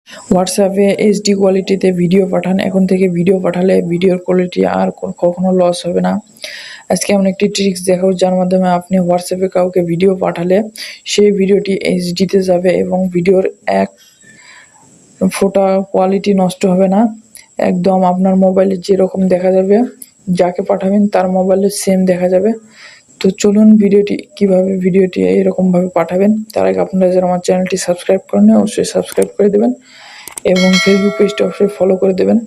হোয়াটসঅ্যাপে এইচডি কোয়ালিটিতে ভিডিও পাঠান। এখন থেকে ভিডিও পাঠালে ভিডিওর কোয়ালিটি আর কখনো লস হবে না। আজকে এমন একটি ট্রিক্স দেখাবো যার মাধ্যমে আপনি হোয়াটসঅ্যাপে কাউকে ভিডিও পাঠালে সেই ভিডিওটি এইচডিতে যাবে এবং ভিডিওর এক ফোটা কোয়ালিটি নষ্ট হবে না। একদম আপনার মোবাইলে যেরকম দেখা যাবে, যাকে পাঠাবেন তার মোবাইলে সেম দেখা যাবে। তো চলুন ভিডিওটি এরকমভাবে পাঠাবেন। তার আগে আপনারা যারা আমার চ্যানেলটি সাবস্ক্রাইব করেন অবশ্যই সাবস্ক্রাইব করে দেবেন এবং ফেসবুক পেজটা অবশ্যই ফলো করে দেবেন।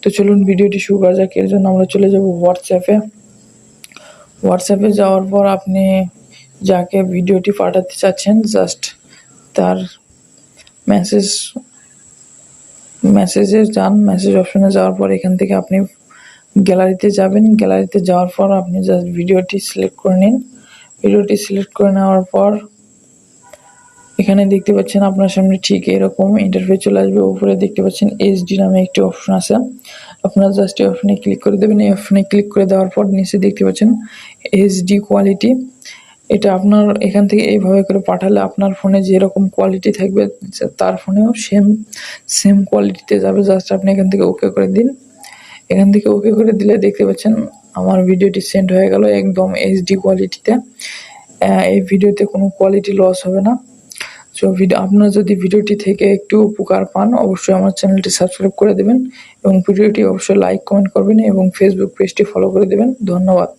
তো চলুন ভিডিওটি শুরু করা যাক। এর জন্য আমরা চলে যাব হোয়াটসঅ্যাপে যাওয়ার পর আপনি যাকে ভিডিওটি পাঠাতে চাচ্ছেন জাস্ট তার মেসেজে যান। মেসেজ অপশনে যাওয়ার পর এখান থেকে আপনি গ্যালারিতে যাবেন। গ্যালারিতে যাওয়ার পর আপনি জাস্ট ভিডিওটি সিলেক্ট করে নিন। ভিডিওটি সিলেক্ট করে নেওয়ার পর এখানে দেখতে পাচ্ছেন আপনার সামনে ঠিক এরকম ইন্টারফেস চলে আসবে। উপরে দেখতে পাচ্ছেন এইচডি নামে একটি অপশন আছে, আপনারা জাস্ট এই অপশনে ক্লিক করে দেবেন। এই অপশনে ক্লিক করে দেওয়ার পর নিচে দেখতে পাচ্ছেন এইচডি কোয়ালিটি। এটা আপনার এখান থেকে এইভাবে করে পাঠালে আপনার ফোনে যেরকম কোয়ালিটি থাকবে তার ফোনেও সেম কোয়ালিটিতে যাবে। জাস্ট আপনি এখান থেকে ওকে করে দিন। এখান থেকে ওকে করে দিলে দেখতে পাচ্ছেন আমার ভিডিওটি সেন্ড হয়ে গেল একদম এইচডি কোয়ালিটিতে। এই ভিডিওতে কোনো কোয়ালিটি লস হবে না। সো আপনারা যদি ভিডিওটি থেকে একটু উপকার পান অবশ্যই আমার চ্যানেলটি সাবস্ক্রাইব করে দেবেন এবং ভিডিওটি অবশ্যই লাইক কমেন্ট করবেন এবং ফেসবুক পেজটি ফলো করে দেবেন। ধন্যবাদ।